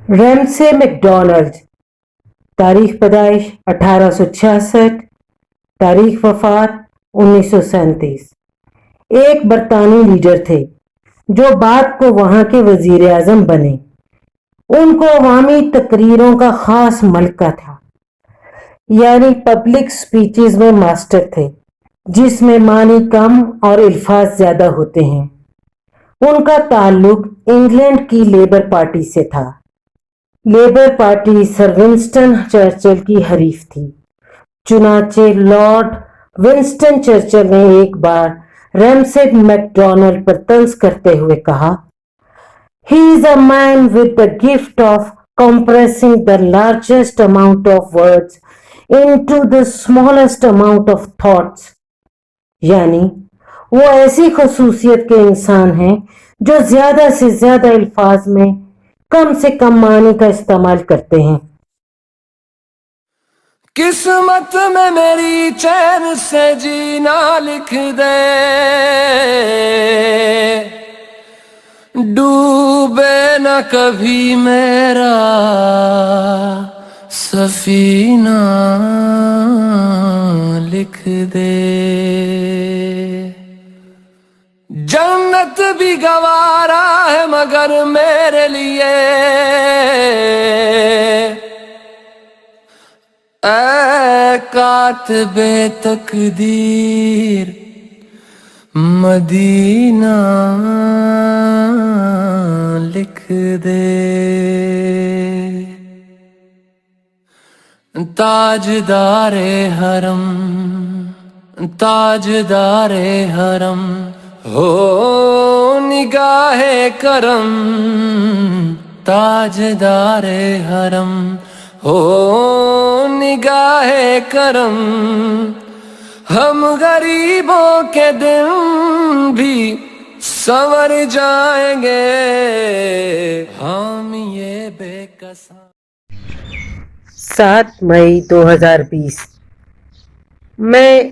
Ramsay McDonald, تاریخ پیدائش 1866، تاریخ وفات 1937، ایک برطانوی لیڈر تھے جو بعد کو وہاں کے وزیر اعظم بنے۔ ان کو عوامی تقریروں کا خاص ملکہ تھا، یعنی پبلک سپیچز میں ماسٹر تھے جس میں معنی کم اور الفاظ زیادہ ہوتے ہیں۔ ان کا تعلق انگلینڈ کی لیبر پارٹی سے تھا۔ لیبر پارٹی سر ونسٹن چرچل کی حریف تھی، چنانچہ لارڈ ونسٹن چرچل نے ایک بار ریمسے میکڈونلڈ پر طنز کرتے ہوئے کہا، "He is a man with the gift of compressing the largest amount of words into the smallest amount of thoughts." یعنی وہ ایسی خصوصیت کے انسان ہیں جو زیادہ سے زیادہ الفاظ میں کم سے کم معنی کا استعمال کرتے ہیں۔ قسمت میں میری چین سے جینا لکھ دے، ڈوبے نہ کبھی میرا سفینہ لکھ دے، جنت بھی گوارا ہے مگر میرے لیے، اے کاتب تقدیر مدینہ لکھ دے۔ تاجدار حرم، تاجدار حرم ہو نگاہ کرم، تاجدار حرم ہو نگاہ کرم، ہم غریبوں کے دن بھی سنور جائیں گے، ہم یہ بے کساں۔ 7 مئی 2020 میں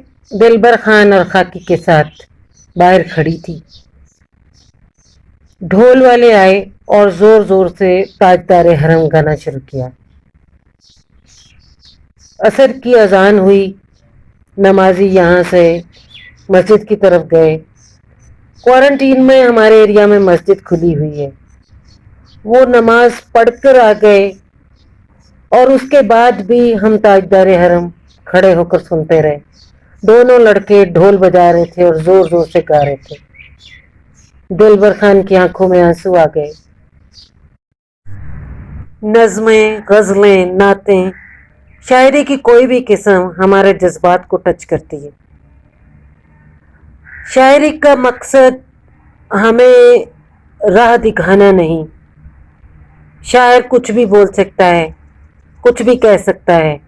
دلبر خان اور خاکی کے ساتھ باہر کھڑی تھی۔ ڈھول والے آئے اور زور زور سے تاجدار حرم گانا شروع کیا۔ عصر کی اذان ہوئی، نمازی یہاں سے مسجد کی طرف گئے۔ کوارنٹین میں ہمارے ایریا میں مسجد کھلی ہوئی ہے، وہ نماز پڑھ کر آ گئے اور اس کے بعد بھی ہم تاجدار حرم کھڑے ہو کر سنتے رہے۔ دونوں لڑکے ڈھول بجا رہے تھے اور زور زور سے گا رہے تھے۔ دلبر خان کی آنکھوں میں آنسو آ گئے۔ نظمیں، غزلیں، نعتیں، شاعری کی کوئی بھی قسم ہمارے جذبات کو ٹچ کرتی ہے۔ شاعری کا مقصد ہمیں راہ دکھانا نہیں۔ شاعر کچھ بھی بول سکتا ہے، کچھ بھی کہہ سکتا ہے۔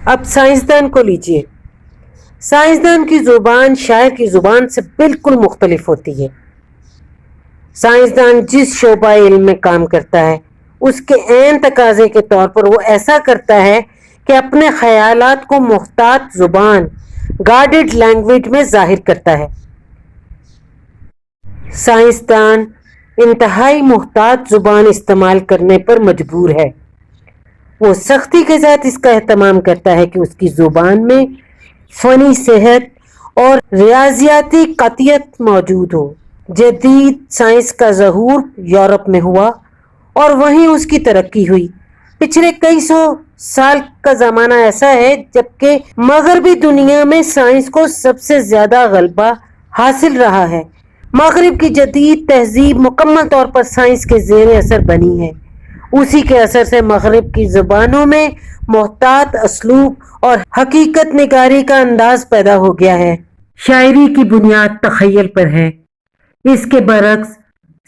اب سائنسدان کو لیجئے، سائنسدان کی زبان شاعر کی زبان سے بالکل مختلف ہوتی ہے۔ سائنسدان جس شعبہ علم میں کام کرتا ہے اس کے عین تقاضے کے طور پر وہ ایسا کرتا ہے کہ اپنے خیالات کو محتاط زبان، گارڈڈ لینگویج میں ظاہر کرتا ہے۔ سائنسدان انتہائی محتاط زبان استعمال کرنے پر مجبور ہے۔ وہ سختی کے ساتھ اس کا اہتمام کرتا ہے کہ اس کی زبان میں فنی صحت اور ریاضیاتی قطعیت موجود ہو۔ جدید سائنس کا ظہور یورپ میں ہوا اور وہیں اس کی ترقی ہوئی۔ پچھلے کئی سو سال کا زمانہ ایسا ہے جبکہ مغربی دنیا میں سائنس کو سب سے زیادہ غلبہ حاصل رہا ہے۔ مغرب کی جدید تہذیب مکمل طور پر سائنس کے زیر اثر بنی ہے۔ اسی کے اثر سے مغرب کی زبانوں میں محتاط اسلوب اور حقیقت نگاری کا انداز پیدا ہو گیا ہے۔ شاعری کی بنیاد تخیل پر ہے، اس کے برعکس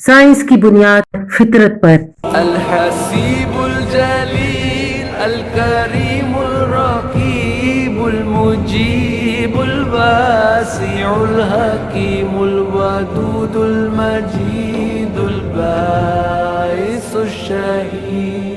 سائنس کی بنیاد فطرت پر۔ الحسیب الجلیل الکریم الرقیب المجیب الواسع الحکیم الودود المجید الباعث الشہید